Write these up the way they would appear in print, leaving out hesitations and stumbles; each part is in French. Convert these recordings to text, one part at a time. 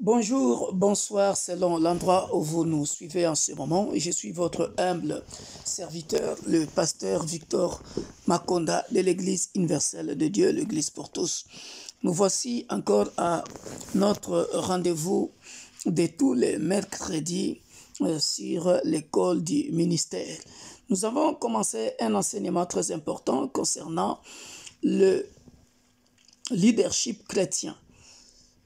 Bonjour, bonsoir, selon l'endroit où vous nous suivez en ce moment. Je suis votre humble serviteur, le pasteur Victor Makonda de l'Église universelle de Dieu, l'Église pour tous. Nous voici encore à notre rendez-vous de tous les mercredis sur l'école du ministère. Nous avons commencé un enseignement très important concernant le leadership chrétien.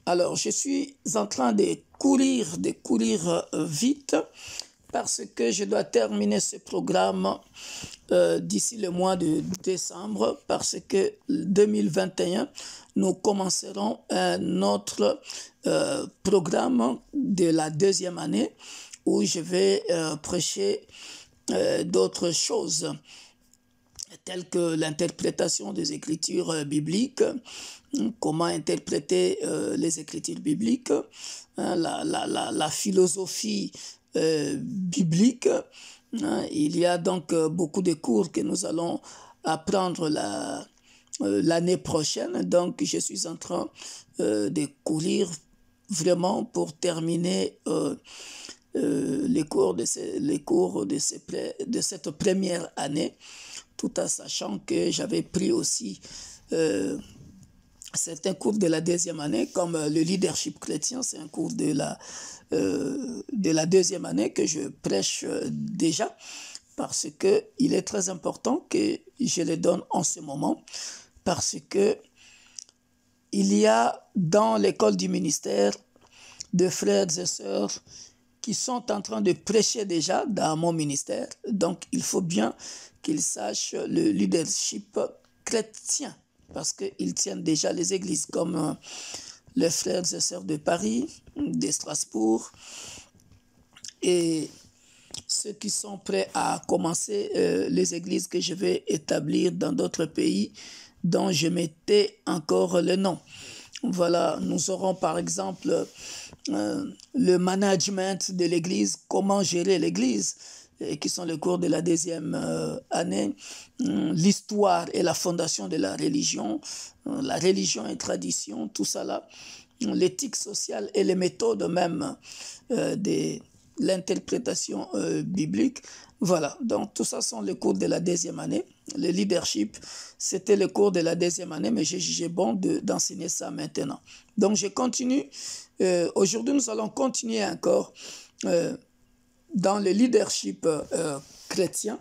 Alors, je suis en train de courir vite parce que je dois terminer ce programme d'ici le mois de décembre parce que 2021, nous commencerons un autre programme de la deuxième année où je vais prêcher d'autres choses telles que l'interprétation des écritures bibliques, comment interpréter les écritures bibliques, la philosophie biblique. Il y a donc beaucoup de cours que nous allons apprendre l'année prochaine. Donc, je suis en train de courir vraiment pour terminer les cours de cette première année, tout en sachant que j'avais pris aussi certains cours de la deuxième année, comme le leadership chrétien, c'est un cours de la deuxième année que je prêche déjà, parce qu'il est très important que je le donne en ce moment, parce que il y a dans l'école du ministère de frères et sœurs qui sont en train de prêcher déjà dans mon ministère. Donc, il faut bien qu'ils sachent le leadership chrétien parce qu'ils tiennent déjà les églises comme les frères et sœurs de Paris, de Strasbourg et ceux qui sont prêts à commencer les églises que je vais établir dans d'autres pays dont je mettais encore le nom. Voilà, nous aurons par exemple le management de l'église, comment gérer l'église, qui sont les cours de la deuxième année, l'histoire et la fondation de la religion et tradition, tout ça là, l'éthique sociale et les méthodes même de l'interprétation biblique. Voilà, donc tout ça sont les cours de la deuxième année. Le leadership, c'était le cours de la deuxième année, mais j'ai jugé bon d'enseigner ça maintenant. Donc je continue. Aujourd'hui, nous allons continuer encore dans le leadership chrétien,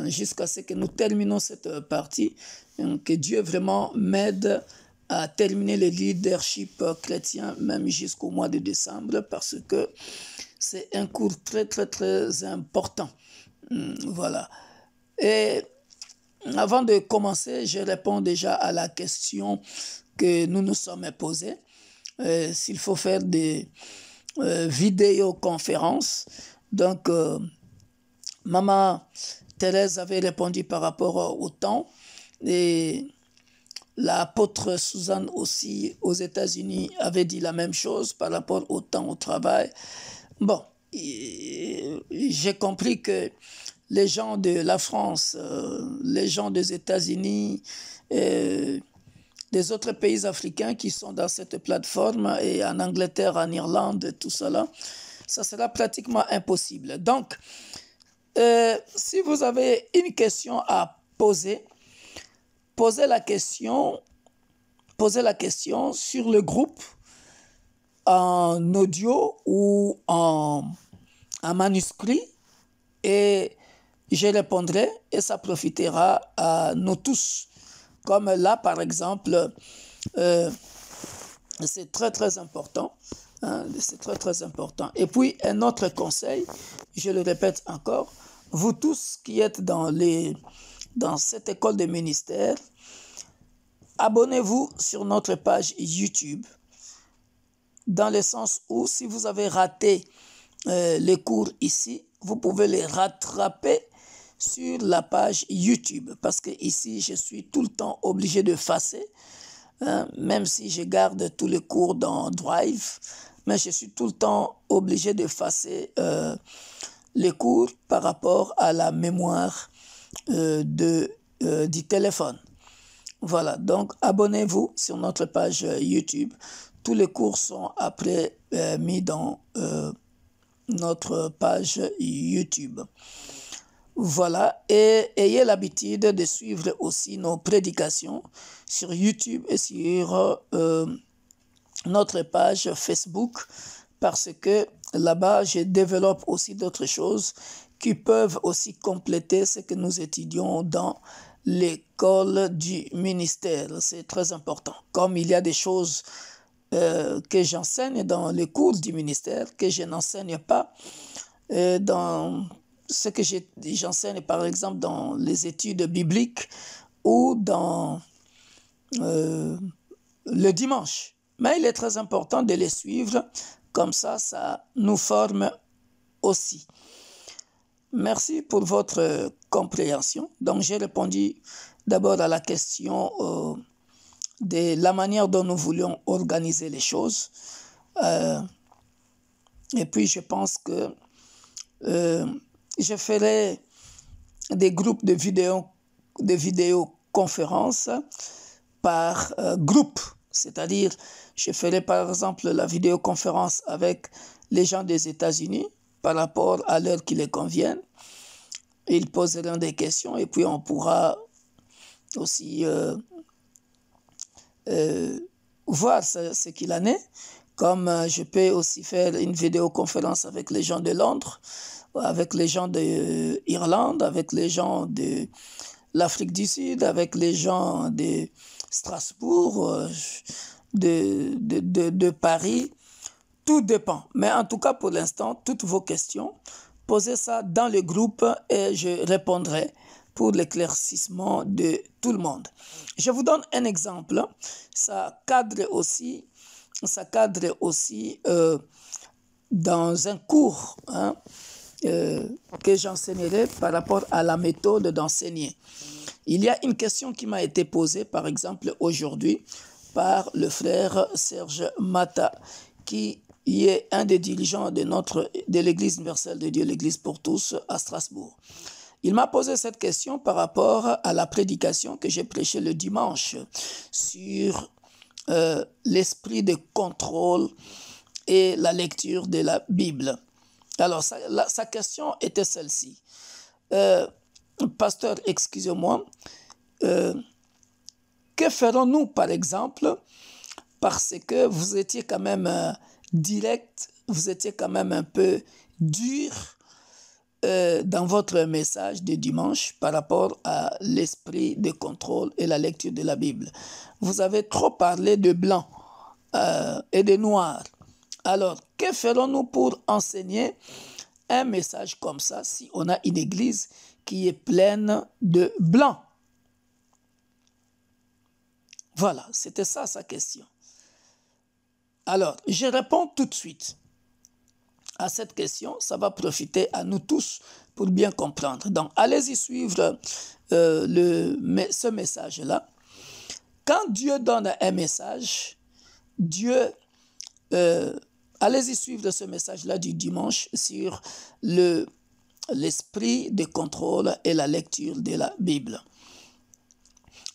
jusqu'à ce que nous terminons cette partie, que Dieu vraiment m'aide à terminer le leadership chrétien, même jusqu'au mois de décembre, parce que c'est un cours très, très, très important. Voilà. Et avant de commencer, je réponds déjà à la question que nous nous sommes posée. S'il faut faire des vidéoconférences. Donc, Maman Thérèse avait répondu par rapport au temps. Et l'apôtre Suzanne aussi aux États-Unis avait dit la même chose par rapport au temps au travail. Bon, j'ai compris que les gens de la France, les gens des États-Unis, des autres pays africains qui sont dans cette plateforme et en Angleterre, en Irlande, tout cela, ça sera pratiquement impossible. Donc, si vous avez une question à poser, posez la question sur le groupe en audio ou en manuscrit et je répondrai et ça profitera à nous tous. Comme là, par exemple, c'est très, très important. C'est très, très important. Et puis, un autre conseil, je le répète encore, vous tous qui êtes dans cette école de ministère, abonnez-vous sur notre page YouTube, dans le sens où si vous avez raté les cours ici, vous pouvez les rattraper sur la page YouTube, parce que ici, je suis tout le temps obligé de effacer, même si je garde tous les cours dans Drive, mais je suis tout le temps obligé d'effacer les cours par rapport à la mémoire du téléphone. Voilà, donc abonnez-vous sur notre page YouTube. Tous les cours sont après mis dans notre page YouTube. Voilà, et ayez l'habitude de suivre aussi nos prédications sur YouTube et sur notre page Facebook, parce que là-bas, je développe aussi d'autres choses qui peuvent aussi compléter ce que nous étudions dans l'école du ministère. C'est très important. Comme il y a des choses que j'enseigne dans les cours du ministère, que je n'enseigne pas dans ce que j'enseigne, par exemple, dans les études bibliques ou dans le dimanche. Mais il est très important de les suivre, comme ça nous forme aussi. Merci pour votre compréhension. Donc, j'ai répondu d'abord à la question de la manière dont nous voulions organiser les choses. Et puis, je pense que je ferai des groupes de vidéoconférences par groupe. C'est-à-dire, je ferai par exemple la vidéoconférence avec les gens des États-Unis par rapport à l'heure qui les convienne. Ils poseront des questions et puis on pourra aussi voir ce qu'il en est. Comme je peux aussi faire une vidéoconférence avec les gens de Londres, avec les gens d'Irlande, avec les gens de l'Afrique du Sud, avec les gens de Strasbourg, de Paris. Tout dépend. Mais en tout cas, pour l'instant, toutes vos questions, posez ça dans le groupe et je répondrai pour l'éclaircissement de tout le monde. Je vous donne un exemple. Ça cadre aussi dans un cours que j'enseignerai par rapport à la méthode d'enseigner. Il y a une question qui m'a été posée, par exemple, aujourd'hui, par le frère Serge Mata, qui est un des dirigeants de l'Église universelle de Dieu, l'Église pour tous, à Strasbourg. Il m'a posé cette question par rapport à la prédication que j'ai prêchée le dimanche sur l'esprit de contrôle et la lecture de la Bible. Alors, sa question était celle-ci. Pasteur, excusez-moi, que ferons-nous, par exemple, parce que vous étiez quand même direct, vous étiez quand même un peu dur dans votre message de dimanche par rapport à l'esprit de contrôle et la lecture de la Bible. Vous avez trop parlé de blanc et de noir. Alors, que ferons-nous pour enseigner un message comme ça si on a une église qui est pleine de blanc? Voilà, c'était ça sa question. Alors, je réponds tout de suite à cette question. Ça va profiter à nous tous pour bien comprendre. Donc, allez-y suivre ce message-là. Quand Dieu donne un message, allez-y suivre ce message-là du dimanche sur l'esprit de contrôle et la lecture de la Bible.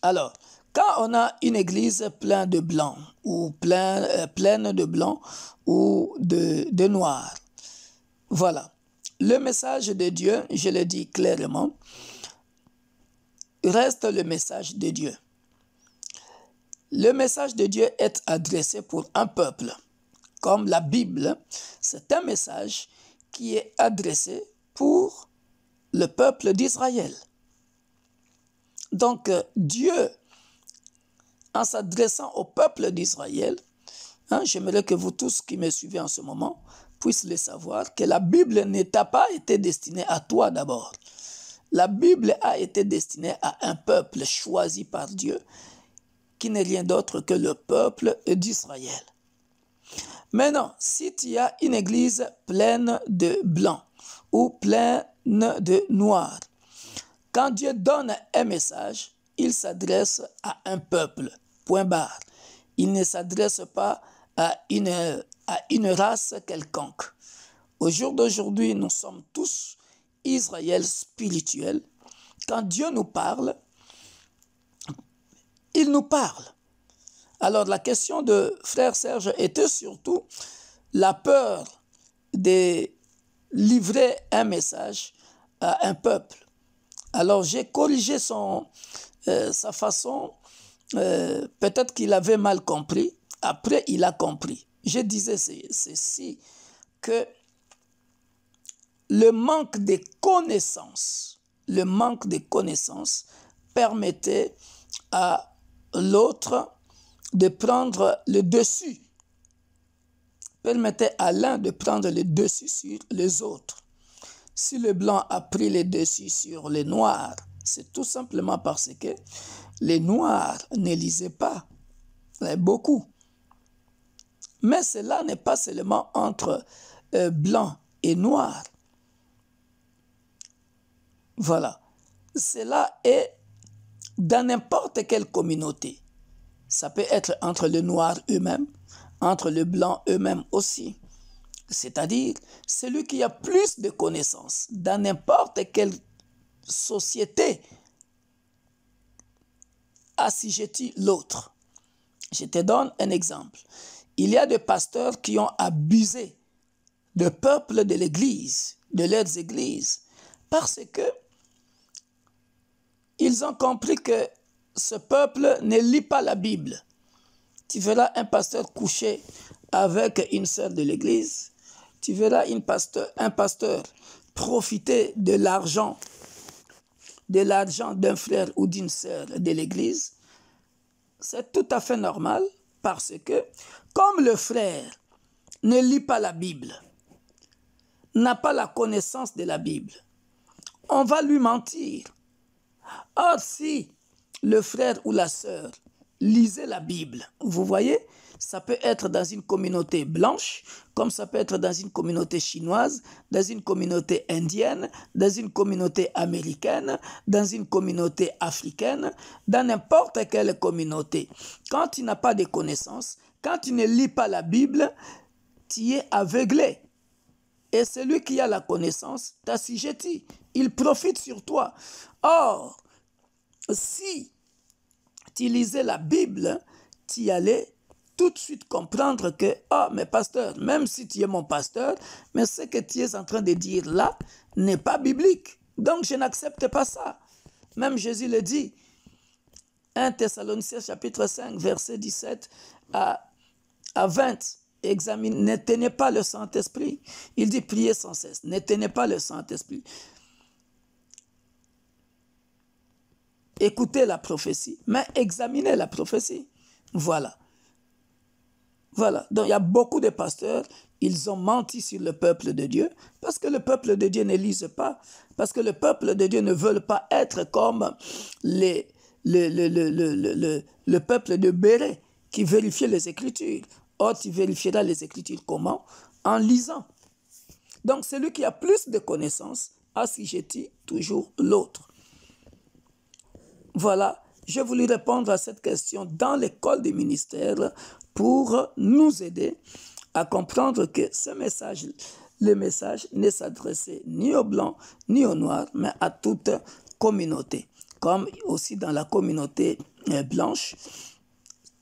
Alors, quand on a une église pleine de blanc ou pleine de blanc ou de noir, voilà. Le message de Dieu, je le dis clairement, reste le message de Dieu. Le message de Dieu est adressé pour un peuple. Comme la Bible, c'est un message qui est adressé pour le peuple d'Israël. Donc, Dieu, en s'adressant au peuple d'Israël, j'aimerais que vous tous qui me suivez en ce moment puissiez le savoir, que la Bible n'a pas été destinée à toi d'abord. La Bible a été destinée à un peuple choisi par Dieu, qui n'est rien d'autre que le peuple d'Israël. Maintenant, si tu as une église pleine de blanc ou pleine de noir, quand Dieu donne un message, il s'adresse à un peuple, point barre. Il ne s'adresse pas à une race quelconque. Au jour d'aujourd'hui, nous sommes tous Israël spirituel. Quand Dieu nous parle, il nous parle. Alors la question de frère Serge était surtout la peur de livrer un message à un peuple. Alors j'ai corrigé sa façon, peut-être qu'il avait mal compris, après il a compris. Je disais ceci, que le manque de connaissances permettait à l'autre de prendre le dessus, permettait à l'un de prendre le dessus sur les autres. Si le blanc a pris le dessus sur les noirs, c'est tout simplement parce que les noirs ne lisaient pas beaucoup. Mais cela n'est pas seulement entre blanc et noir. Voilà. Cela est dans n'importe quelle communauté. Ça peut être entre les noirs eux-mêmes, entre les blancs eux-mêmes aussi. C'est-à-dire, celui qui a plus de connaissances dans n'importe quelle société assujettit l'autre. Je te donne un exemple. Il y a des pasteurs qui ont abusé du peuple de l'Église, de leurs églises, parce que ils ont compris que ce peuple ne lit pas la Bible. Tu verras un pasteur couché avec une sœur de l'Église, tu verras un pasteur profiter de l'argent d'un frère ou d'une sœur de l'Église. C'est tout à fait normal parce que comme le frère ne lit pas la Bible, n'a pas la connaissance de la Bible, on va lui mentir. Or, si le frère ou la sœur lisait la Bible, vous voyez, ça peut être dans une communauté blanche, comme ça peut être dans une communauté chinoise, dans une communauté indienne, dans une communauté américaine, dans une communauté africaine, dans n'importe quelle communauté. Quand tu n'as pas de connaissances, quand tu ne lis pas la Bible, tu es aveuglé. Et celui qui a la connaissance t'assujettit. Il profite sur toi. Or, si tu lisais la Bible, tu allais tout de suite comprendre que, mais pasteur, même si tu es mon pasteur, mais ce que tu es en train de dire là n'est pas biblique. Donc, je n'accepte pas ça. Même Jésus le dit, 1 Thessaloniciens chapitre 5, verset 17 à 20. Ne tenez pas le Saint-Esprit. Il dit, priez sans cesse. Ne tenez pas le Saint-Esprit. Écoutez la prophétie, mais examinez la prophétie. Voilà. Voilà. Donc, il y a beaucoup de pasteurs, ils ont menti sur le peuple de Dieu, parce que le peuple de Dieu ne lise pas, parce que le peuple de Dieu ne veut pas être comme le peuple de Béret, qui vérifiait les Écritures. Or, tu vérifieras les Écritures comment? En lisant. Donc, celui qui a plus de connaissances assujettit toujours l'autre. Voilà, je voulais répondre à cette question dans l'école des ministères pour nous aider à comprendre que le message ne s'adressait ni aux blancs ni aux noirs, mais à toute communauté. Comme aussi dans la communauté blanche,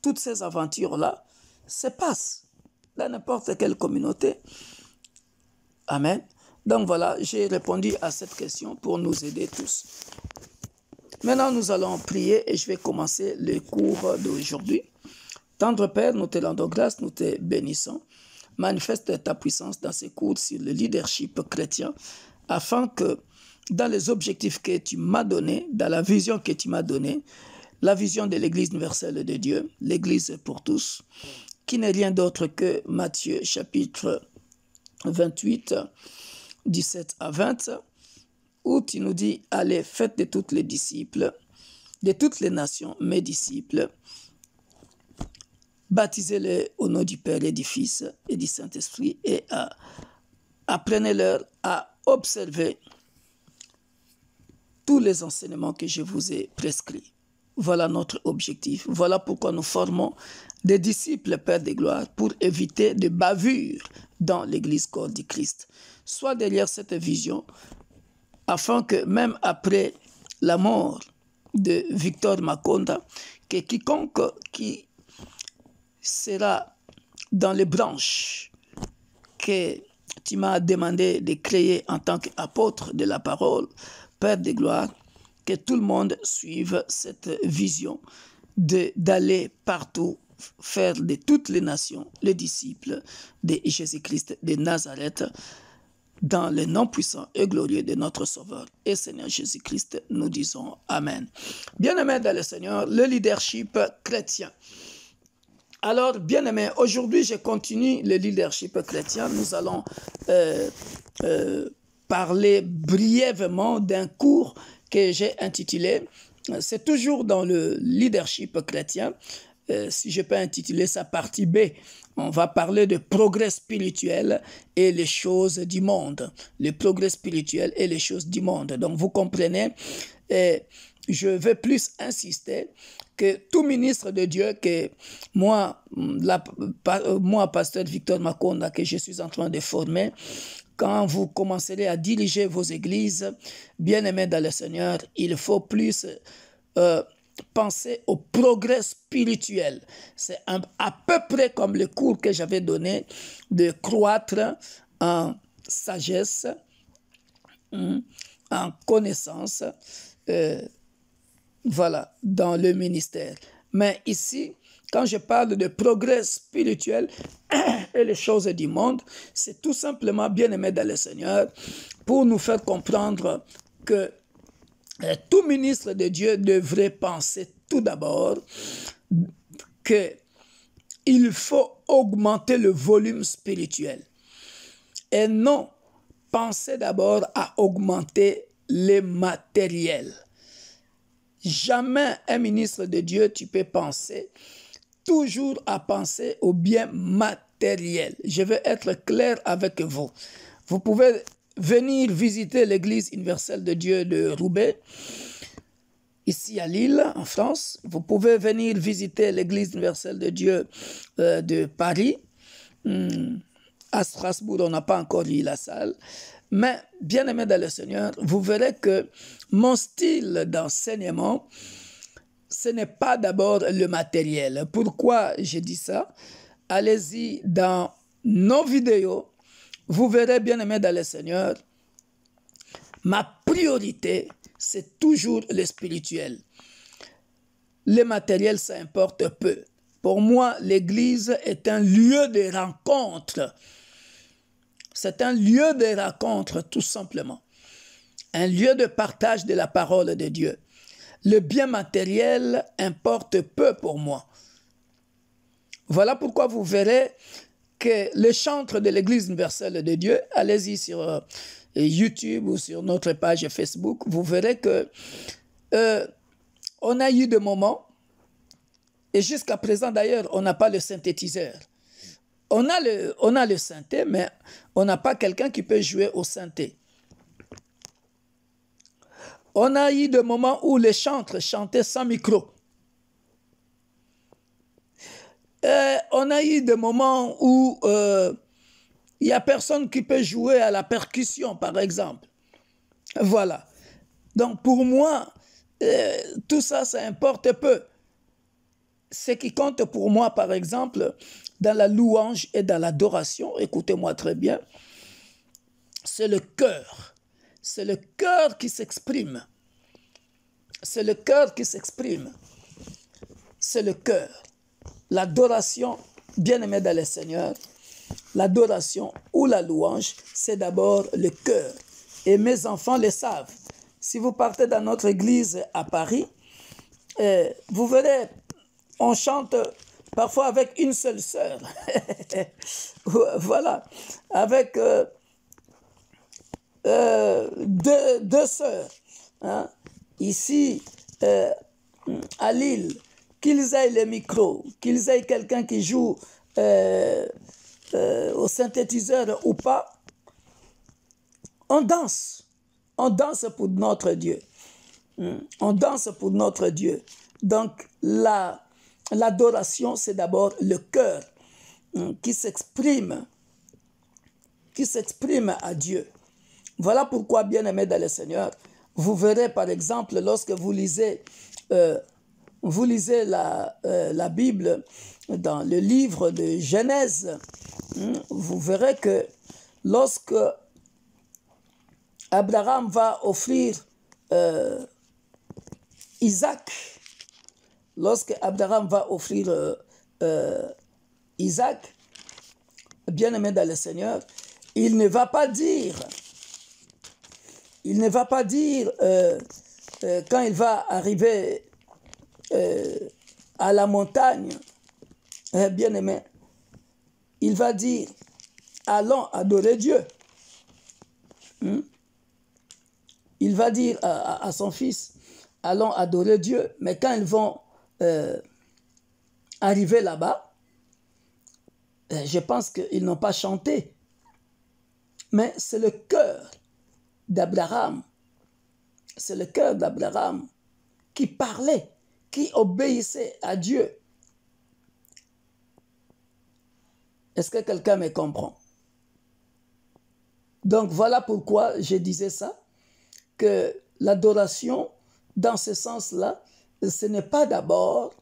toutes ces aventures-là se passent dans n'importe quelle communauté. Amen. Donc voilà, j'ai répondu à cette question pour nous aider tous. Maintenant, nous allons prier et je vais commencer le cours d'aujourd'hui. Tendre Père, nous te rendons grâce, nous te bénissons. Manifeste ta puissance dans ces cours sur le leadership chrétien afin que dans les objectifs que tu m'as donnés, dans la vision que tu m'as donnée, la vision de l'Église universelle de Dieu, l'Église pour tous, qui n'est rien d'autre que Matthieu chapitre 28, 17 à 20, où tu nous dis, allez, faites de toutes les disciples, de toutes les nations, mes disciples, baptisez-les au nom du Père et du Fils et du Saint-Esprit et apprenez-leur à observer tous les enseignements que je vous ai prescrits. Voilà notre objectif. Voilà pourquoi nous formons des disciples, Père de gloire, pour éviter des bavures dans l'Église corps du Christ. Sois derrière cette vision, afin que même après la mort de Victor Makonda, que quiconque qui sera dans les branches que tu m'as demandé de créer en tant qu'apôtre de la parole, Père de gloire, que tout le monde suive cette vision d'aller partout, faire de toutes les nations les disciples de Jésus-Christ de Nazareth, dans le nom puissant et glorieux de notre Sauveur et Seigneur Jésus-Christ, nous disons Amen. Bien-aimés dans le Seigneur, le leadership chrétien. Alors, bien-aimés, aujourd'hui, je continue le leadership chrétien. Nous allons parler brièvement d'un cours que j'ai intitulé, c'est toujours dans le leadership chrétien, si je peux intituler sa partie B, on va parler de progrès spirituel et les choses du monde. Le progrès spirituel et les choses du monde. Donc, vous comprenez, je vais plus insister que tout ministre de Dieu, que moi, pasteur Victor Makonda, que je suis en train de former, quand vous commencerez à diriger vos églises, bien-aimés dans le Seigneur, il faut plus penser au progrès spirituel. C'est à peu près comme le cours que j'avais donné de croître en sagesse, en connaissance, voilà, dans le ministère. Mais ici, quand je parle de progrès spirituel et les choses du monde, c'est tout simplement, bien-aimé dans le Seigneur, pour nous faire comprendre que tout ministre de Dieu devrait penser tout d'abord qu'il faut augmenter le volume spirituel et non penser d'abord à augmenter les matériels. Jamais un ministre de Dieu, tu peux penser toujours à penser au bien matériel. Je vais être clair avec vous. Vous pouvez venir visiter l'église universelle de Dieu de Roubaix, ici à Lille, en France. Vous pouvez venir visiter l'église universelle de Dieu de Paris. À Strasbourg, on n'a pas encore eu la salle. Mais, bien-aimés dans le Seigneur, vous verrez que mon style d'enseignement, ce n'est pas d'abord le matériel. Pourquoi je dis ça? Allez-y dans nos vidéos. Vous verrez, bien-aimés dans le Seigneur, ma priorité, c'est toujours le spirituel. Le matériel, ça importe peu. Pour moi, l'église est un lieu de rencontre. C'est un lieu de rencontre, tout simplement. Un lieu de partage de la parole de Dieu. Le bien matériel importe peu pour moi. Voilà pourquoi vous verrez que le chantre de l'Église universelle de Dieu, allez-y sur YouTube ou sur notre page Facebook, vous verrez que on a eu des moments, et jusqu'à présent d'ailleurs, on n'a pas le synthétiseur. On a le synthé, mais on n'a pas quelqu'un qui peut jouer au synthé. On a eu des moments où les chantres chantaient sans micro. On a eu des moments où il n'y a personne qui peut jouer à la percussion, par exemple. Voilà. Donc, pour moi, tout ça, ça importe peu. Ce qui compte pour moi, par exemple, dans la louange et dans l'adoration, écoutez-moi très bien, c'est le cœur. C'est le cœur qui s'exprime. C'est le cœur qui s'exprime. C'est le cœur. L'adoration, bien-aimé dans le Seigneur, l'adoration ou la louange, c'est d'abord le cœur. Et mes enfants le savent. Si vous partez dans notre église à Paris, vous verrez, on chante parfois avec une seule sœur. Voilà. Avec deux sœurs. Hein? Ici, à Lille, qu'ils aient les micros, qu'ils aient quelqu'un qui joue au synthétiseur ou pas, on danse. On danse pour notre Dieu. On danse pour notre Dieu. Donc, l'adoration, c'est d'abord le cœur qui s'exprime à Dieu. Voilà pourquoi, bien-aimés dans le Seigneur, Vous verrez par exemple lorsque vous lisez la Bible dans le livre de Genèse, vous verrez que lorsque Abraham va offrir Isaac, lorsque Abraham va offrir Isaac, bien-aimé dans le Seigneur, il ne va pas dire quand il va arriver à la montagne, bien-aimé, il va dire, allons adorer Dieu. Il va dire à son fils, allons adorer Dieu. Mais quand ils vont arriver là-bas, je pense qu'ils n'ont pas chanté. Mais c'est le cœur d'Abraham. C'est le cœur d'Abraham qui parlait, qui obéissait à Dieu. Est-ce que quelqu'un me comprend? Donc voilà pourquoi je disais ça, que l'adoration, dans ce sens-là, ce n'est pas d'abord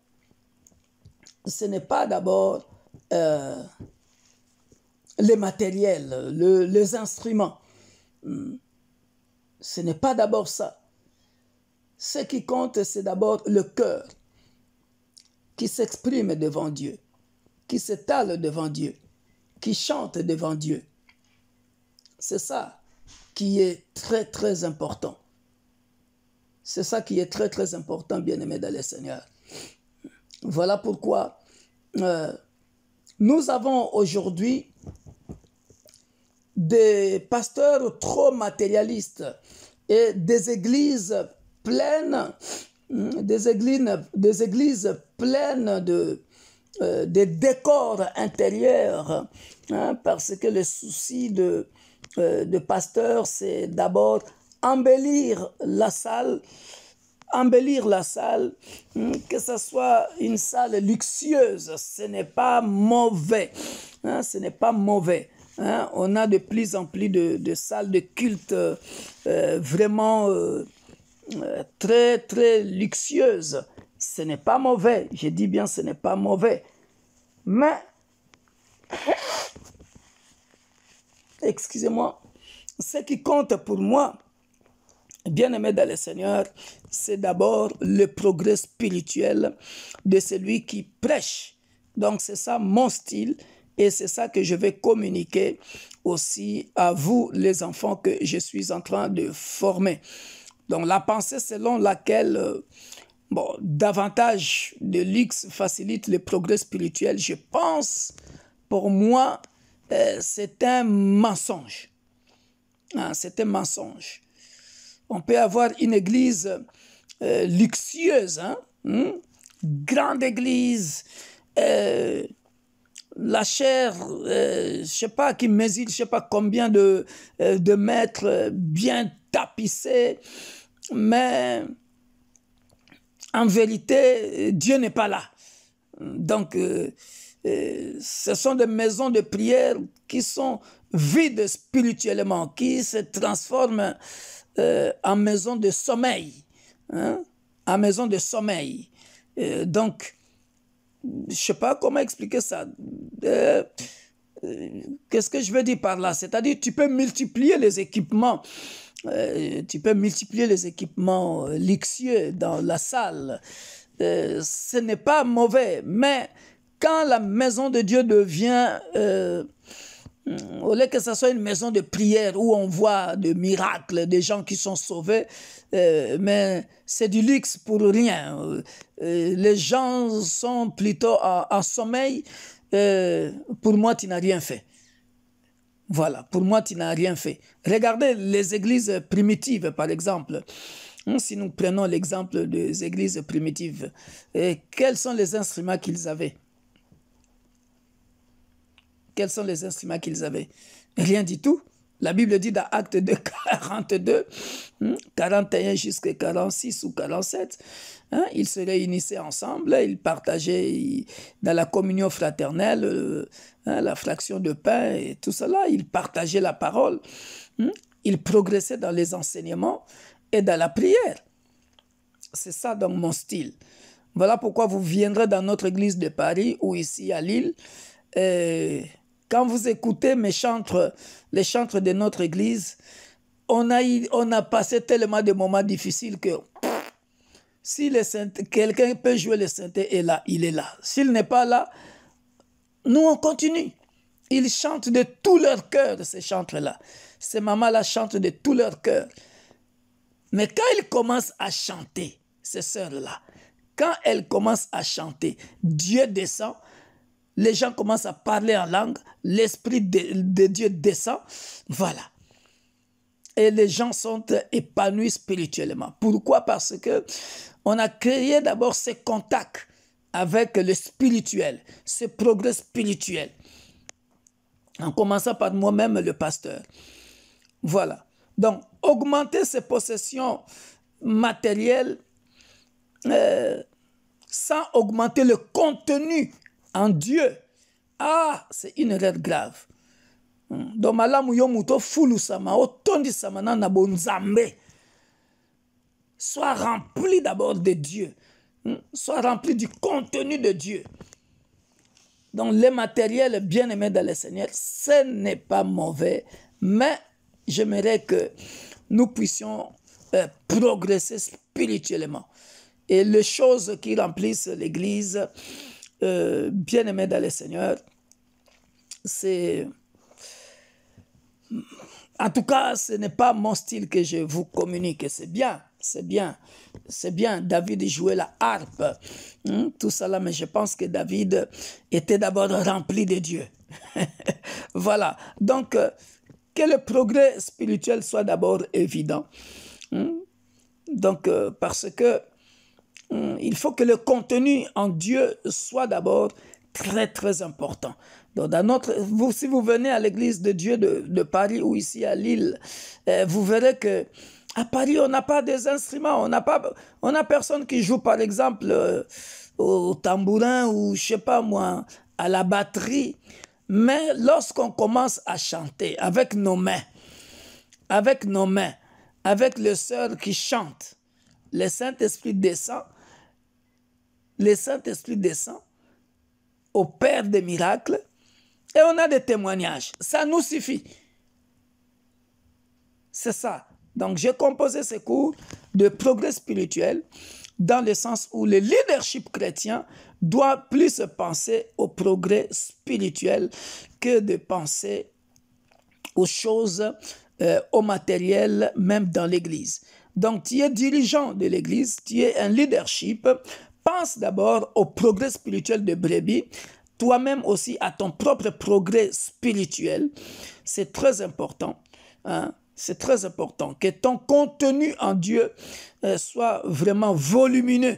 les matériels, les instruments. Ce n'est pas d'abord ça. Ce qui compte, c'est d'abord le cœur qui s'exprime devant Dieu, qui s'étale devant Dieu, qui chante devant Dieu. C'est ça qui est très, très important. C'est ça qui est très, très important, bien-aimés dans le Seigneur. Voilà pourquoi nous avons aujourd'hui des pasteurs trop matérialistes et des églises pleines, des églises pleines de décors intérieurs, parce que le souci de pasteur, c'est d'abord embellir la salle, que ce soit une salle luxueuse, ce n'est pas mauvais, ce n'est pas mauvais. On a de plus en plus de salles de culte vraiment très, très luxueuses. Ce n'est pas mauvais, je dis bien ce n'est pas mauvais. Mais, excusez-moi, ce qui compte pour moi, bien-aimé dans le Seigneur, c'est d'abord le progrès spirituel de celui qui prêche. Donc c'est ça mon style et c'est ça que je vais communiquer aussi à vous, les enfants que je suis en train de former. Donc la pensée selon laquelle davantage de luxe facilite le progrès spirituel, je pense, pour moi, c'est un mensonge. C'est un mensonge. On peut avoir une église luxueuse, grande église, la chair, je ne sais pas qui mesure, je ne sais pas combien de mètres, bien tapissée, mais en vérité, Dieu n'est pas là. Donc, ce sont des maisons de prière qui sont vides spirituellement, qui se transforment en maison de sommeil, en maison de sommeil. Donc, je ne sais pas comment expliquer ça. Qu'est-ce que je veux dire par là? C'est-à-dire, tu peux multiplier les équipements. Luxueux dans la salle. Ce n'est pas mauvais, mais quand la maison de Dieu devient, au lieu que ce soit une maison de prière où on voit des miracles, des gens qui sont sauvés, mais c'est du luxe pour rien. Les gens sont plutôt en sommeil. Pour moi, tu n'as rien fait. Voilà, pour moi, tu n'as rien fait. Regardez les églises primitives, par exemple. Si nous prenons l'exemple des églises primitives, quels sont les instruments qu'ils avaient? Quels sont les instruments qu'ils avaient? Rien du tout. La Bible dit dans Actes 2, 42, 41 jusqu'à 46 ou 47, ils se réunissaient ensemble, ils partageaient dans la communion fraternelle, la fraction de pain et tout cela, ils partageaient la parole, ils progressaient dans les enseignements et dans la prière. C'est ça donc mon style. Voilà pourquoi vous viendrez dans notre église de Paris ou ici à Lille. Quand vous écoutez les chantres de notre église, on a passé tellement de moments difficiles que si quelqu'un peut jouer le synthé est là, il est là. S'il n'est pas là, nous on continue. Ils chantent de tout leur cœur, ces chantres-là. Ces mamans-là chantent de tout leur cœur. Mais quand ils commencent à chanter, ces sœurs-là, quand elles commencent à chanter, Dieu descend, les gens commencent à parler en langue, l'Esprit de Dieu descend, voilà. Et les gens sont épanouis spirituellement. Pourquoi? Parce que on a créé d'abord ces contacts avec le spirituel, ce progrès spirituel. En commençant par moi-même, le pasteur. Voilà. Donc, augmenter ses possessions matérielles sans augmenter le contenu en Dieu. Ah, c'est une erreur grave. Donc, malamu yo muto fulu sama, otondi sama na bonzambe. Sois rempli d'abord de Dieu. Sois rempli du contenu de Dieu. Donc, les matériels bien-aimés dans le Seigneur, ce n'est pas mauvais, mais j'aimerais que nous puissions progresser spirituellement. Et les choses qui remplissent l'Église, bien-aimée dans le Seigneur, c'est... En tout cas, ce n'est pas mon style que je vous communique. C'est bien, c'est bien, c'est bien. David jouait la harpe, tout ça là, mais je pense que David était d'abord rempli de Dieu. Voilà. Donc, que le progrès spirituel soit d'abord évident. Donc, parce que il faut que le contenu en Dieu soit d'abord très, très important. Donc, si vous venez à l'église de Dieu de Paris ou ici à Lille, vous verrez que à Paris, on n'a pas des instruments. On n'a personne qui joue, par exemple, au tambourin ou, je sais pas moi, à la batterie. Mais lorsqu'on commence à chanter avec nos mains, avec les sœurs qui chantent, le Saint-Esprit descend, opère des miracles, et on a des témoignages. Ça nous suffit. C'est ça. Donc, j'ai composé ces cours de progrès spirituel dans le sens où le leadership chrétien doit plus penser au progrès spirituel que de penser aux choses, au matériel, même dans l'Église. Donc, tu es dirigeant de l'Église, tu es un leadership, pense d'abord au progrès spirituel de brebis, toi-même aussi à ton propre progrès spirituel. C'est très important. Hein? C'est très important que ton contenu en Dieu soit vraiment volumineux,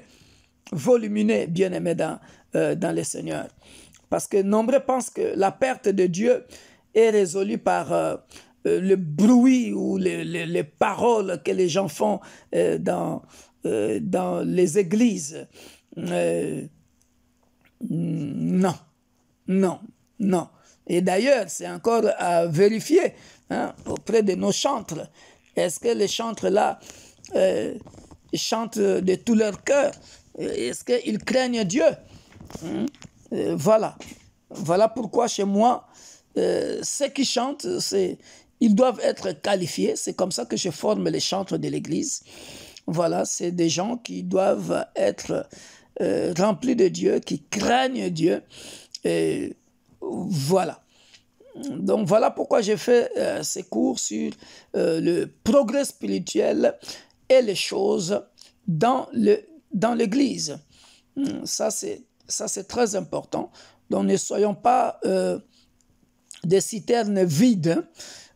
bien-aimé dans le Seigneur. Parce que nombreux pensent que la perte de Dieu est résolue par le bruit ou les paroles que les gens font dans les églises. Non. Et d'ailleurs, c'est encore à vérifier auprès de nos chantres. Est-ce que les chantres-là chantent de tout leur cœur? Est-ce qu'ils craignent Dieu? Voilà. Voilà pourquoi chez moi, ceux qui chantent, ils doivent être qualifiés. C'est comme ça que je forme les chantres de l'Église. Voilà, c'est des gens qui doivent être remplis de Dieu, qui craignent Dieu. Et voilà. Donc voilà pourquoi j'ai fait ces cours sur le progrès spirituel et les choses dans l'Église. Ça, c'est très important. Donc ne soyons pas des citernes vides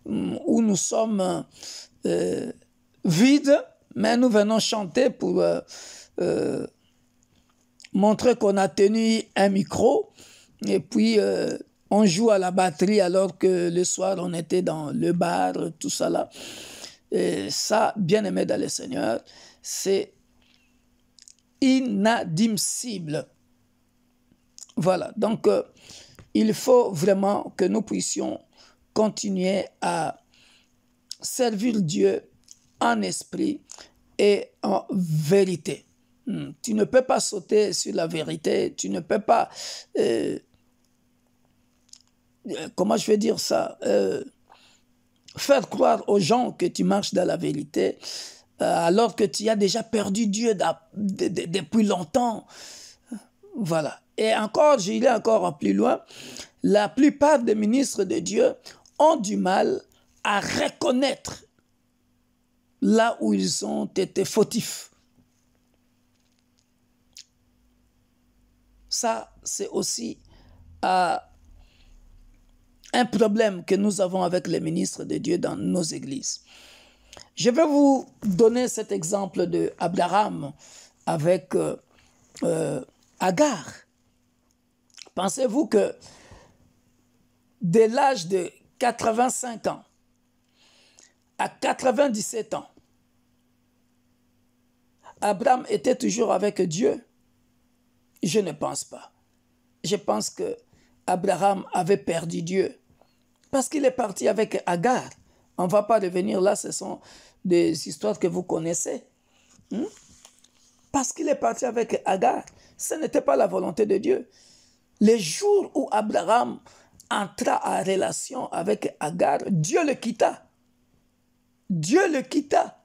où nous sommes vides, mais nous venons chanter pour montrer qu'on a tenu un micro et puis on joue à la batterie alors que le soir on était dans le bar, tout ça là. Et ça, bien aimé dans le Seigneur, c'est inadmissible. Voilà, donc il faut vraiment que nous puissions continuer à servir Dieu en esprit et en vérité. Tu ne peux pas sauter sur la vérité, tu ne peux pas, comment je vais dire ça, faire croire aux gens que tu marches dans la vérité, alors que tu as déjà perdu Dieu depuis longtemps. Voilà. Et encore, j'irai encore plus loin, la plupart des ministres de Dieu ont du mal à reconnaître là où ils ont été fautifs. Ça, c'est aussi un problème que nous avons avec les ministres de Dieu dans nos églises. Je vais vous donner cet exemple de Abraham avec Agar. Pensez-vous que dès l'âge de 85 ans à 97 ans, Abraham était toujours avec Dieu? Je ne pense pas. Je pense que Abraham avait perdu Dieu parce qu'il est parti avec Agar. On ne va pas revenir là, ce sont des histoires que vous connaissez. Parce qu'il est parti avec Agar, ce n'était pas la volonté de Dieu. Le jour où Abraham entra en relation avec Agar, Dieu le quitta. Dieu le quitta.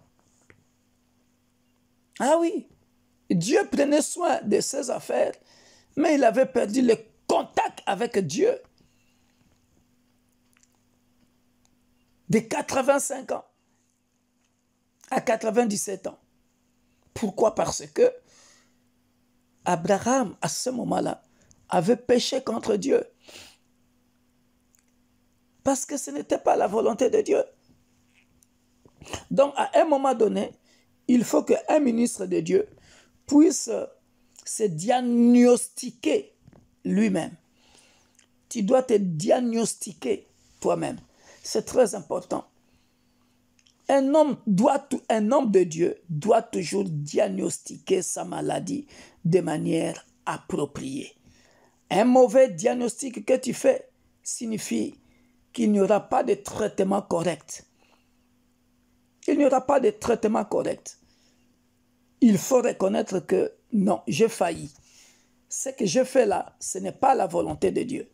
Ah oui, Dieu prenait soin de ses affaires, mais il avait perdu le contact avec Dieu. De 85 ans à 97 ans. Pourquoi? Parce que Abraham, à ce moment-là, avait péché contre Dieu. Parce que ce n'était pas la volonté de Dieu. Donc, à un moment donné, il faut qu'un ministre de Dieu puisse se diagnostiquer lui-même. Tu dois te diagnostiquer toi-même. C'est très important. Un homme de Dieu doit toujours diagnostiquer sa maladie de manière appropriée. Un mauvais diagnostic que tu fais signifie qu'il n'y aura pas de traitement correct. Il n'y aura pas de traitement correct. Il faut reconnaître que non, j'ai failli. Ce que je fais là, ce n'est pas la volonté de Dieu.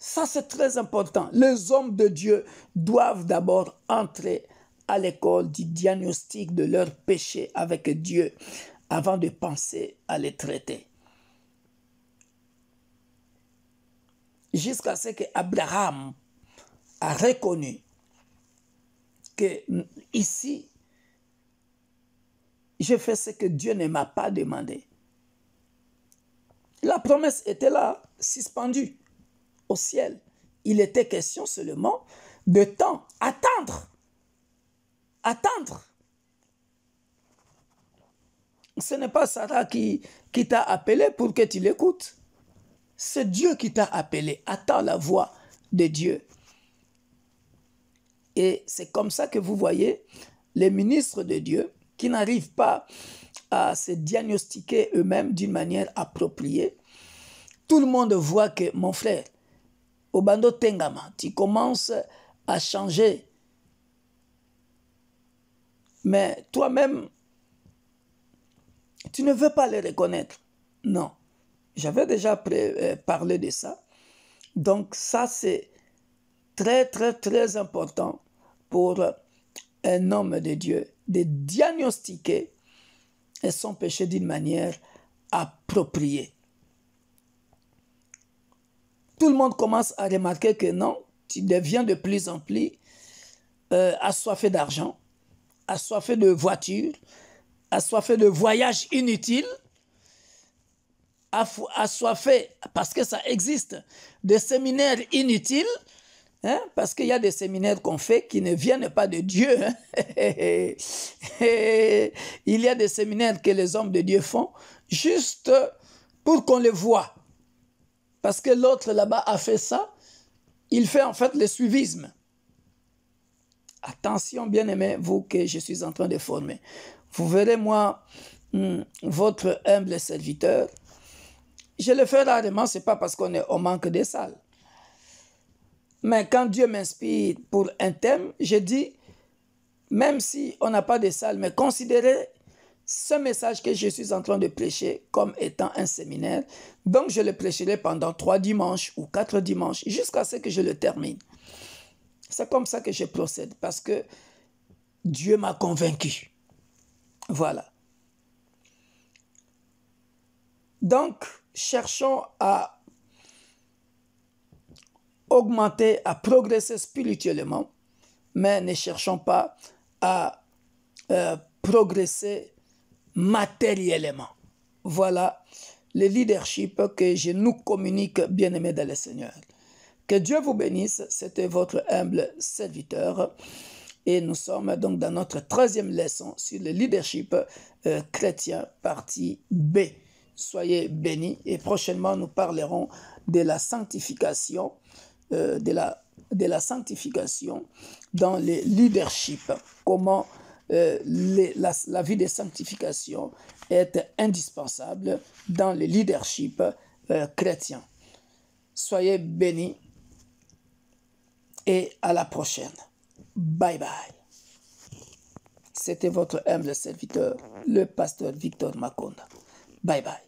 Ça, c'est très important. Les hommes de Dieu doivent d'abord entrer à l'école du diagnostic de leurs péchés avec Dieu avant de penser à les traiter. Jusqu'à ce qu'Abraham a reconnu que ici, je fais ce que Dieu ne m'a pas demandé. La promesse était là, suspendue au ciel. Il était question seulement de temps, attendre. Attendre. Ce n'est pas Sarah qui t'a appelé pour que tu l'écoutes. C'est Dieu qui t'a appelé. Attends la voix de Dieu. Et c'est comme ça que vous voyez les ministres de Dieu qui n'arrivent pas à se diagnostiquer eux-mêmes d'une manière appropriée. Tout le monde voit que, mon frère, Obando Tengama, tu commences à changer. Mais toi-même, tu ne veux pas le reconnaître. Non. J'avais déjà parlé de ça. Donc ça, c'est très, très, très important pour un homme de Dieu de diagnostiquer son péché d'une manière appropriée. Tout le monde commence à remarquer que non, tu deviens de plus en plus assoiffé d'argent, assoiffé de voitures, assoiffé de voyages inutiles, assoiffé, parce que ça existe, des séminaires inutiles, hein, parce qu'il y a des séminaires qu'on fait qui ne viennent pas de Dieu. Hein. Il y a des séminaires que les hommes de Dieu font juste pour qu'on les voie. Parce que l'autre là-bas a fait ça, il fait en fait le suivisme. Attention, bien-aimés, vous que je suis en train de former. Vous verrez, moi, votre humble serviteur, je le fais rarement, ce n'est pas parce qu'on est au manque de salles. Mais quand Dieu m'inspire pour un thème, je dis, même si on n'a pas de salle, mais considérez ce message que je suis en train de prêcher comme étant un séminaire. Donc, je le prêcherai pendant 3 dimanches ou 4 dimanches jusqu'à ce que je le termine. C'est comme ça que je procède parce que Dieu m'a convaincu. Voilà. Donc, cherchons à augmenter, à progresser spirituellement, mais ne cherchons pas à progresser matériellement. Voilà le leadership que je nous communique, bien-aimés dans le Seigneur. Que Dieu vous bénisse, c'était votre humble serviteur. Et nous sommes donc dans notre 13e leçon sur le leadership chrétien, partie B. Soyez bénis et prochainement nous parlerons de la sanctification, de la sanctification dans le leadership. Comment la vie de sanctification est indispensable dans le leadership chrétien. Soyez bénis et à la prochaine. Bye bye. C'était votre humble serviteur, le pasteur Victor Makonda. Bye bye.